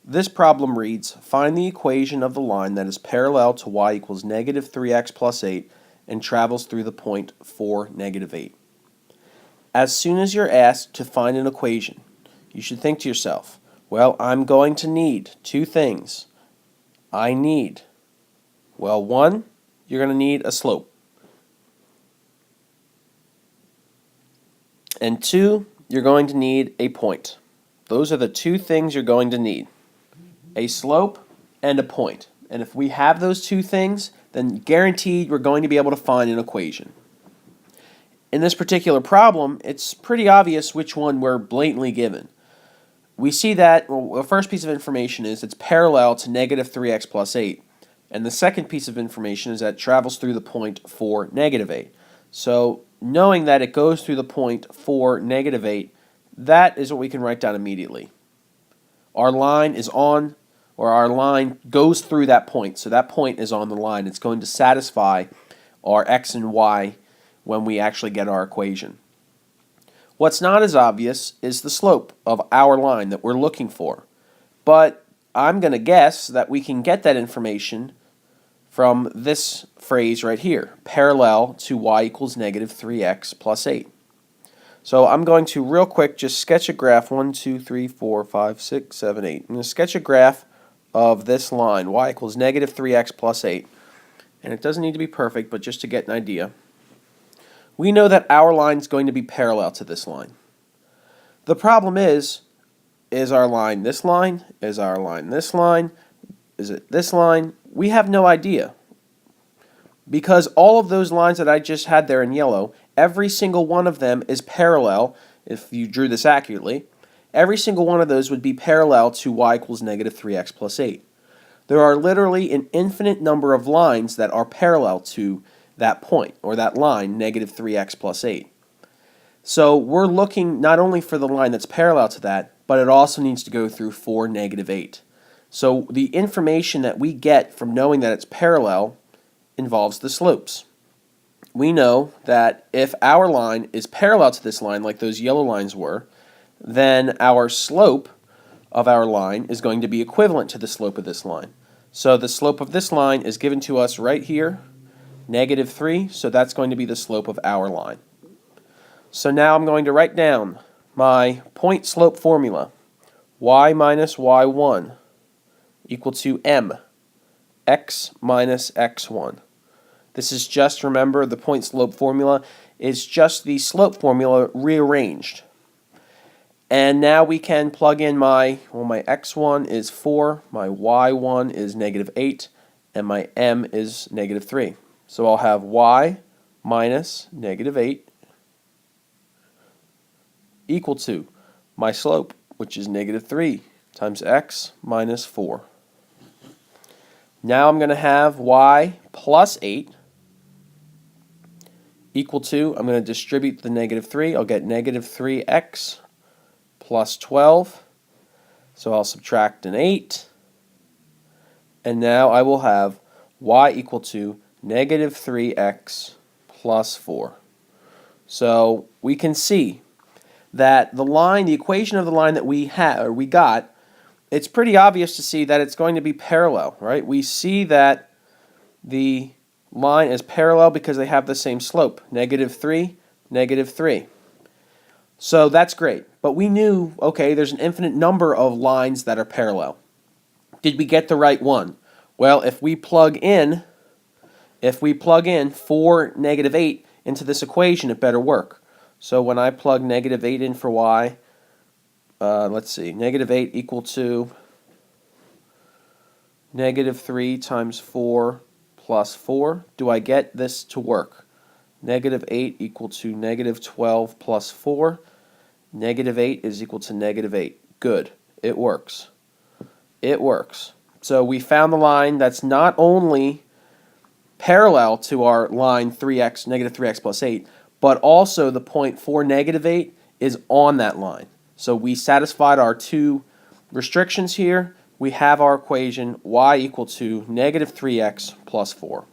This problem reads, find the equation of the line that is parallel to y equals negative 3x plus 8 and travels through the point 4, negative 8. As soon as you're asked to find an equation, you should think to yourself, well, I'm going to need two things. One, you're going to need a slope. And two, you're going to need a point. Those are the two things you're going to need. A slope and a point. And if we have those two things, then guaranteed we're going to be able to find an equation. In this particular problem, it's pretty obvious which one we're blatantly given. We see that, well, the first piece of information is it's parallel to negative 3x plus 8. And the second piece of information is that it travels through the point 4, negative 8. So knowing that it goes through the point 4, negative 8, that is what we can write down immediately. Our line is on, or our line goes through that point. So that point is on the line. It's going to satisfy our x and y when we actually get our equation. What's not as obvious is the slope of our line that we're looking for. But I'm going to guess that we can get that information from this phrase right here, parallel to y equals negative 3x plus 8. So I'm going to real quick just sketch a graph, 1, 2, 3, 4, 5, 6, 7, 8. I'm going to sketch a graph of this line, y equals negative 3x plus 8. And it doesn't need to be perfect, but just to get an idea. We know that our line is going to be parallel to this line. The problem is our line this line? Is our line this line? Is it this line? We have no idea. Because all of those lines that I just had there in yellow, every single one of them is parallel, if you drew this accurately, every single one of those would be parallel to y equals negative 3x plus 8. There are literally an infinite number of lines that are parallel to that point, or that line, negative 3x plus 8. So we're looking not only for the line that's parallel to that, but it also needs to go through 4, negative 8. So the information that we get from knowing that it's parallel involves the slopes. We know that if our line is parallel to this line, like those yellow lines were, then our slope of our line is going to be equivalent to the slope of this line. So the slope of this line is given to us right here, negative 3, so that's going to be the slope of our line. So now I'm going to write down my point slope formula. Y minus y1 equal to m, x minus x1. This is just, remember, the point slope formula is just the slope formula rearranged. And now we can plug in my x1 is 4, my y1 is negative 8, and my m is negative 3. So I'll have y minus negative 8 equal to my slope, which is negative 3 times x minus 4. Now I'm going to have y plus 8 equal to, I'm going to distribute the negative 3. I'll get negative 3x plus 12. So I'll subtract an 8. And now I will have y equal to negative 3x plus 4. So we can see that the line, the equation of the line that we got, it's pretty obvious to see that it's going to be parallel, right? We see that the line is parallel because they have the same slope, negative 3, negative 3. So that's great. But we knew, okay, there's an infinite number of lines that are parallel. Did we get the right one? Well, if we plug in 4, negative 8 into this equation, it better work. So when I plug negative 8 in for y, let's see, negative 8 equal to negative 3 times 4 plus 4. Do I get this to work? Negative 8 equal to negative 12 plus 4. Negative 8 is equal to negative 8. Good. It works. It works. So we found the line that's not only parallel to our line negative 3x plus 8, but also the point 4, negative 8 is on that line. So we satisfied our two restrictions here. We have our equation y equal to negative 3x plus 4.